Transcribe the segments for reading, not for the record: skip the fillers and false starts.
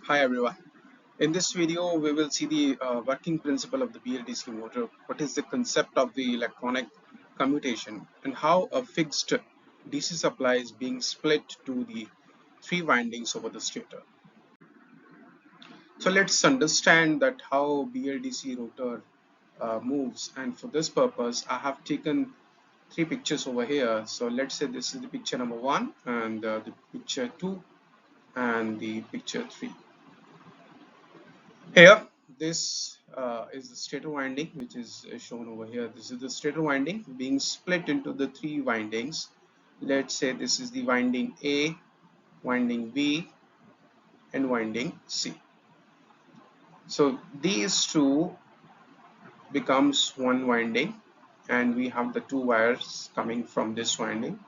Hi everyone. In this video, we will see the working principle of the BLDC motor, what is the concept of the electronic commutation, and how a fixed DC supply is being split to the three windings over the stator. So let's understand that how BLDC rotor moves, and for this purpose, I have taken three pictures over here. So let's say this is the picture number 1 and the picture 2 and the picture 3. Here, this is the stator winding, which is shown over here. This is the stator winding being split into the three windings. Let's say this is the winding A, winding B, and winding C. So these two becomes one winding, and we have the two wires coming from this winding.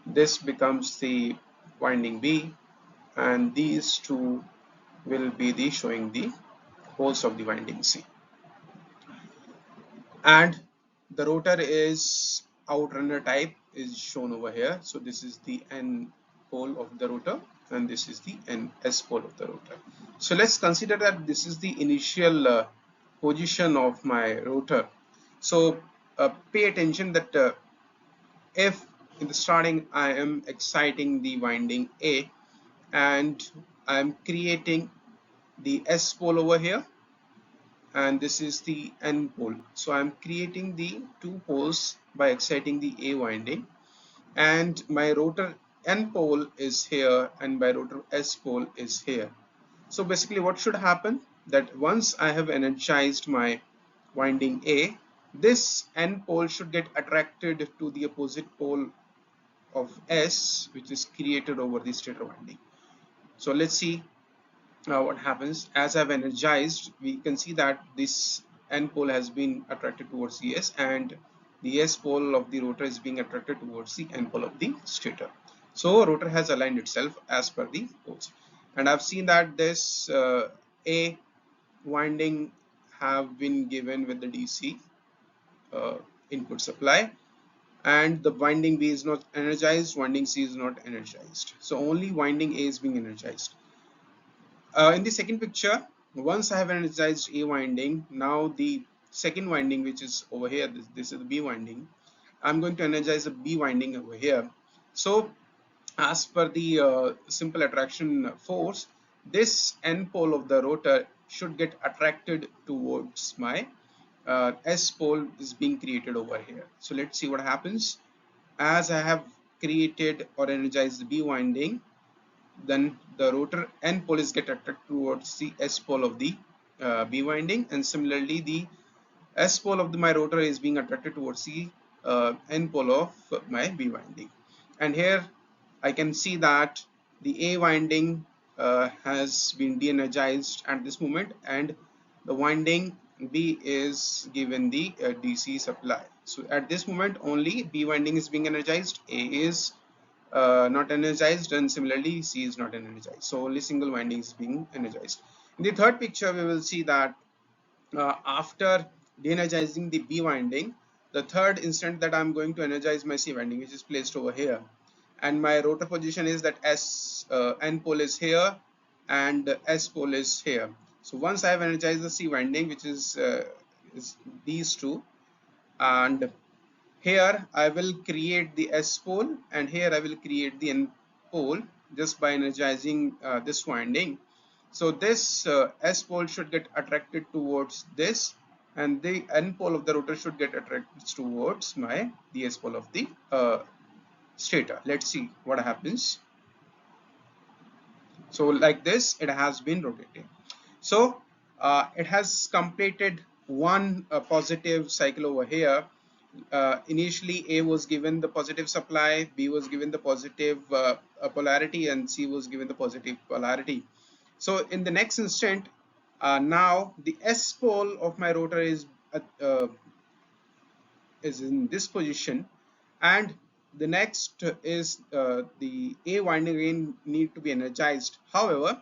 This becomes the winding B, and these two will be the showing the holes of the winding C. And the rotor is outrunner type is shown over here. So this is the N pole of the rotor and this is the S pole of the rotor. So let's consider that this is the initial position of my rotor. So pay attention that if in the starting I am exciting the winding A and I am creating the S pole over here, and this is the N pole. So I'm creating the two poles by exciting the A winding, and my rotor N pole is here and my rotor S pole is here. So basically what should happen, that once I have energized my winding A, this N pole should get attracted to the opposite pole of S, which is created over the stator winding. So let's see what happens. As I've energized, we can see that this N pole has been attracted towards the S, and the S pole of the rotor is being attracted towards the N pole of the stator. So rotor has aligned itself as per the poles, and I've seen that this A winding have been given with the DC input supply, and the winding B is not energized, winding C is not energized. So only winding A is being energized. In the second picture, once I have energized A winding, now the second winding, which is over here, this is the B winding, I'm going to energize the B winding over here. So as per the simple attraction force, this N pole of the rotor should get attracted towards my S pole is being created over here. So let's see what happens. As I have created or energized the B winding, then the rotor N pole is get attracted towards the S pole of the B winding, and similarly the S pole of my rotor is being attracted towards the N pole of my B winding. And here I can see that the A winding has been de-energized at this moment, and the winding B is given the DC supply. So at this moment only B winding is being energized, A is not energized, and similarly C is not energized. So only single winding is being energized. In the third picture, we will see that after de-energizing the B winding, the third instant that I'm going to energize my C winding, which is placed over here, and my rotor position is that N pole is here and S pole is here. So once I have energized the C winding, which is these two, and here I will create the S pole and here I will create the N pole just by energizing this winding. So this S pole should get attracted towards this, and the N pole of the rotor should get attracted towards the S pole of the stator. Let's see what happens. So like this, it has been rotating. So it has completed one positive cycle over here. Initially A was given the positive supply, B was given the positive polarity, and C was given the positive polarity. So in the next instant, now the S pole of my rotor is in this position, and the next is the A winding again need to be energized. However,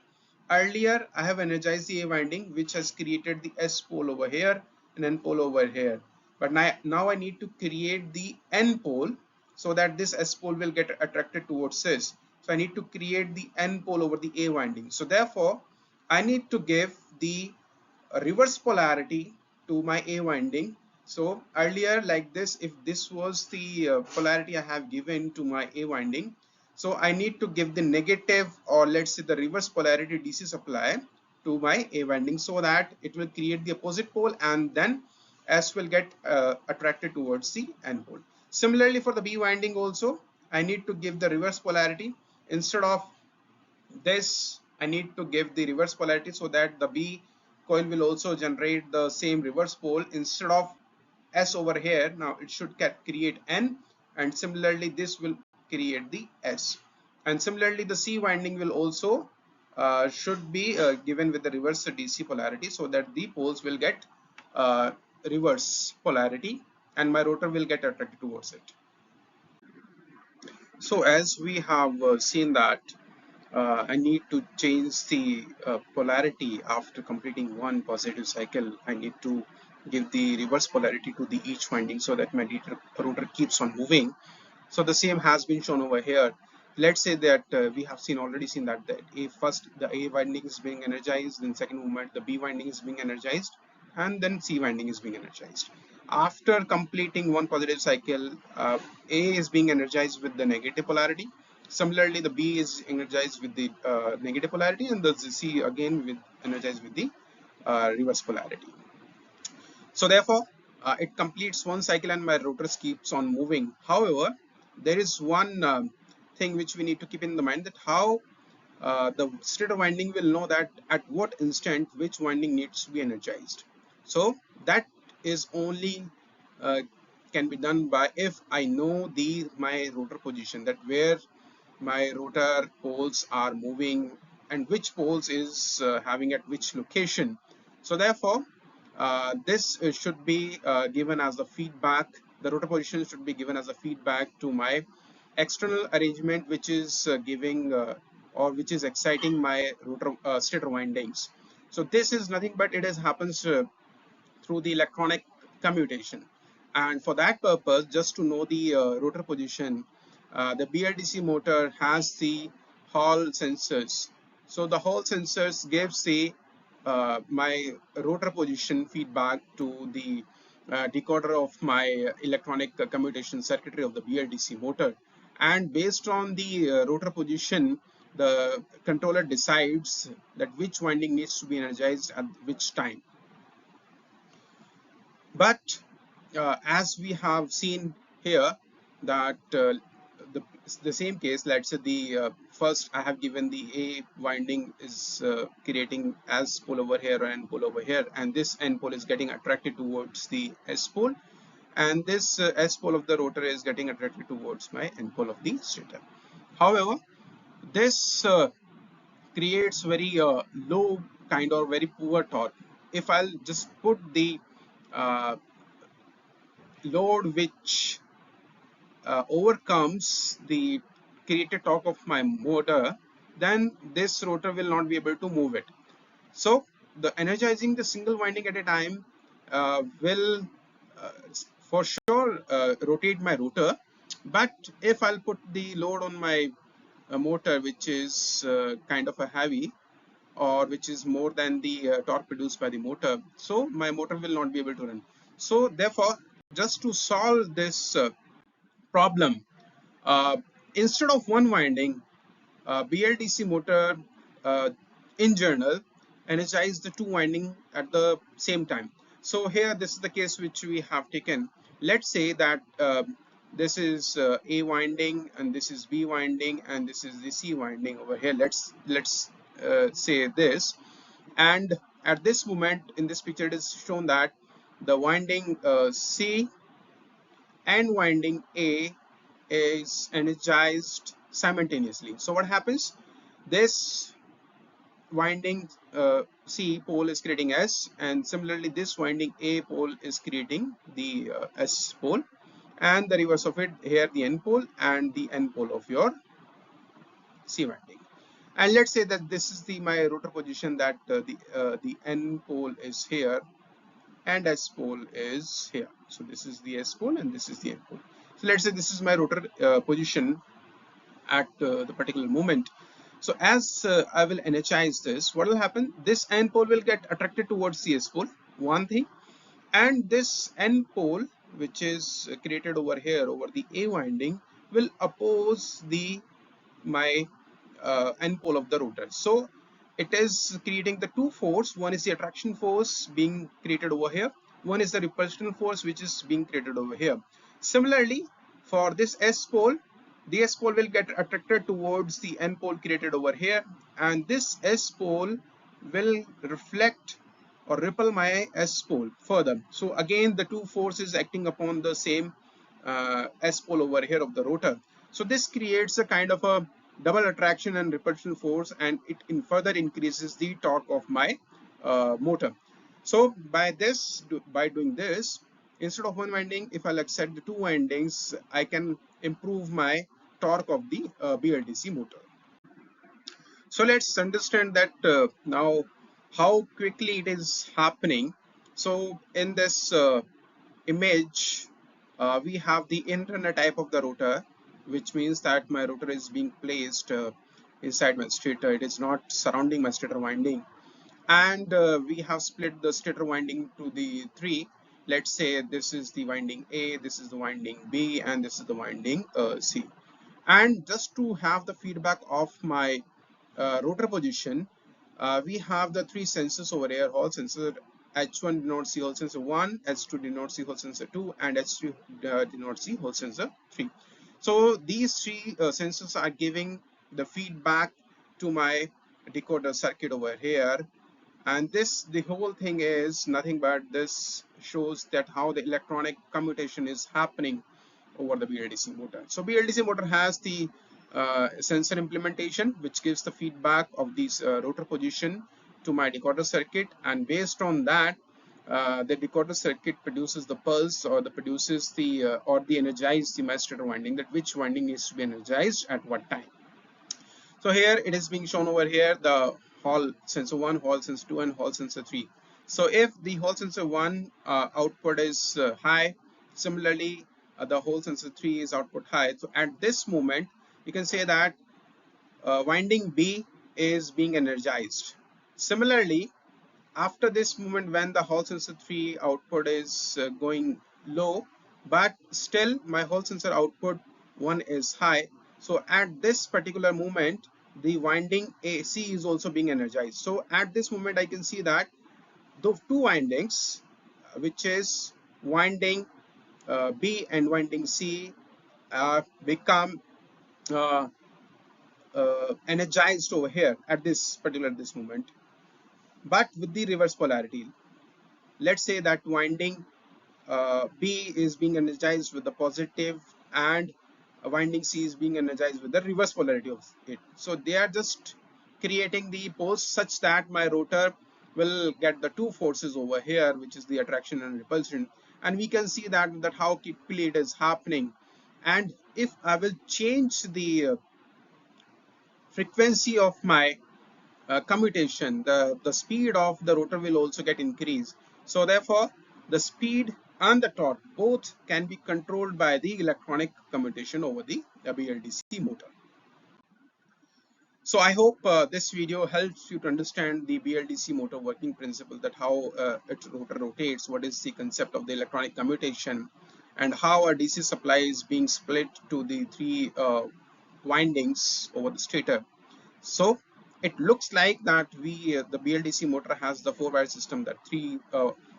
earlier I have energized the A winding, which has created the S pole over here and N pole over here, but now I need to create the N pole so that this S pole will get attracted towards this. So I need to create the N pole over the A winding. So therefore I need to give the reverse polarity to my A winding. So earlier like this, if this was the polarity I have given to my A winding, so I need to give the negative, or let's say the reverse polarity DC supply to my A winding, so that it will create the opposite pole and then S will get attracted towards the N pole. Similarly for the B winding also, I need to give the reverse polarity. Instead of this, I need to give the reverse polarity so that the B coil will also generate the same reverse pole. Instead of S over here, now it should create N, and similarly this will create the S. And similarly the C winding will also should be given with the reverse DC polarity, so that the poles will get uh, reverse polarity and my rotor will get attracted towards it. So as we have seen that I need to change the polarity after completing one positive cycle. I need to give the reverse polarity to the each winding so that my rotor keeps on moving. So the same has been shown over here. Let's say that we have already seen that first the A winding is being energized, then second movement the B winding is being energized, and then C winding is being energized. After completing one positive cycle, A is being energized with the negative polarity. Similarly, the B is energized with the negative polarity, and the C again with energized with the reverse polarity. So therefore, it completes one cycle and my rotor keeps on moving. However, there is one thing which we need to keep in the mind, that how the stator winding will know that at what instant which winding needs to be energized. So that is only uh, can be done by if I know my rotor position, that where my rotor poles are moving and which poles is having at which location. So therefore, this should be given as the feedback. The rotor position should be given as a feedback to my external arrangement, which is giving or which is exciting my rotor stator windings. So this is nothing but it is happens through the electronic commutation. And for that purpose, just to know the rotor position, the BLDC motor has the Hall sensors. So the Hall sensors gives the my rotor position feedback to the decoder of my electronic commutation circuitry of the BLDC motor. And based on the rotor position, the controller decides that which winding needs to be energized at which time. But as we have seen here that the, the same case, let's say the first I have given the A winding is creating S pole over here and pole over here, and this N pole is getting attracted towards the S pole, and this S pole of the rotor is getting attracted towards my N pole of the stator. However, this creates very low kind or very poor torque. If I'll just put the uh, load which overcomes the created torque of my motor, then this rotor will not be able to move it. So the energizing the single winding at a time will uh, for sure rotate my rotor. But if I'll put the load on my motor, which is kind of a heavy, or which is more than the torque produced by the motor, so my motor will not be able to run. So therefore, just to solve this problem, uh, instead of one winding, BLDC motor in general energize the two winding at the same time. So here this is the case which we have taken. Let's say that this is A winding and this is B winding and this is the C winding over here. Let's say this, and at this moment in this picture it is shown that the winding C and winding A is energized simultaneously. So what happens? This winding C pole is creating S, and similarly this winding A pole is creating the S pole, and the reverse of it here the N pole and the N pole of your C winding. And let's say that this is my rotor position, that the N pole is here and S pole is here. So this is the S pole and this is the N pole. So let's say this is my rotor position at the particular moment. So as I will energize this, what will happen? This N pole will get attracted towards the S pole, one thing, and this N pole, which is created over here over the A winding, will oppose the my N pole of the rotor. So it is creating the two force. One is the attraction force being created over here. One is the repulsion force which is being created over here. Similarly, for this S pole, the S pole will get attracted towards the N pole created over here, and this S pole will reflect or repel my S pole further. So again, the two forces acting upon the same S pole over here of the rotor. So this creates a kind of a double attraction and repulsion force, and it further increases the torque of my motor. So by doing this, instead of one winding, if I'll accept the two windings, I can improve my torque of the BLDC motor. So let's understand that now how quickly it is happening. So in this image, we have the internal type of the rotor, which means that my rotor is being placed inside my stator. It is not surrounding my stator winding. And we have split the stator winding to the three. Let's say this is the winding A, this is the winding B, and this is the winding C. And just to have the feedback of my rotor position, we have the three sensors over here. Hall sensor H1 denotes the Hall sensor 1, H2 denotes the Hall sensor 2, and H3 denotes the Hall sensor 3. So these three sensors are giving the feedback to my decoder circuit over here. And this, the whole thing is nothing but this shows that how the electronic commutation is happening over the BLDC motor. So BLDC motor has the sensor implementation, which gives the feedback of this rotor position to my decoder circuit, and based on that, the decoder circuit produces the pulse, or produces the or the energize the master winding, that which winding needs to be energized at what time. So here it is being shown over here, the Hall sensor 1, Hall sensor 2, and Hall sensor 3. So if the Hall sensor 1 output is high, similarly the Hall sensor 3 is output high. So at this moment, you can say that winding B is being energized. Similarly, after this moment, when the Hall sensor 3 output is going low, but still my Hall sensor output 1 is high. So at this particular moment, the winding AC is also being energized. So at this moment, I can see that the two windings, which is winding B and winding C, become uh, energized over here at this moment, but with the reverse polarity. Let's say that winding B is being energized with the positive, and winding C is being energized with the reverse polarity of it. So they are just creating the poles such that my rotor will get the two forces over here, which is the attraction and repulsion, and we can see that how quickly it is happening. And if I will change the frequency of my commutation, the speed of the rotor will also get increased. So therefore, the speed and the torque both can be controlled by the electronic commutation over the BLDC motor. So I hope this video helps you to understand the BLDC motor working principle, that how its rotor rotates, what is the concept of the electronic commutation, and how a DC supply is being split to the three windings over the stator. So it looks like that the BLDC motor has the 4-wire system, that three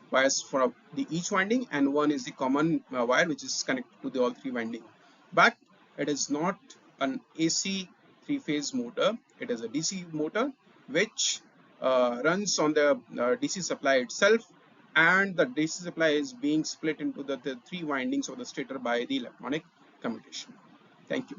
wires for the each winding, and one is the common wire which is connected to the all three winding. But it is not an AC three-phase motor. It is a DC motor which runs on the DC supply itself, and the DC supply is being split into the three windings of the stator by the electronic commutation. Thank you.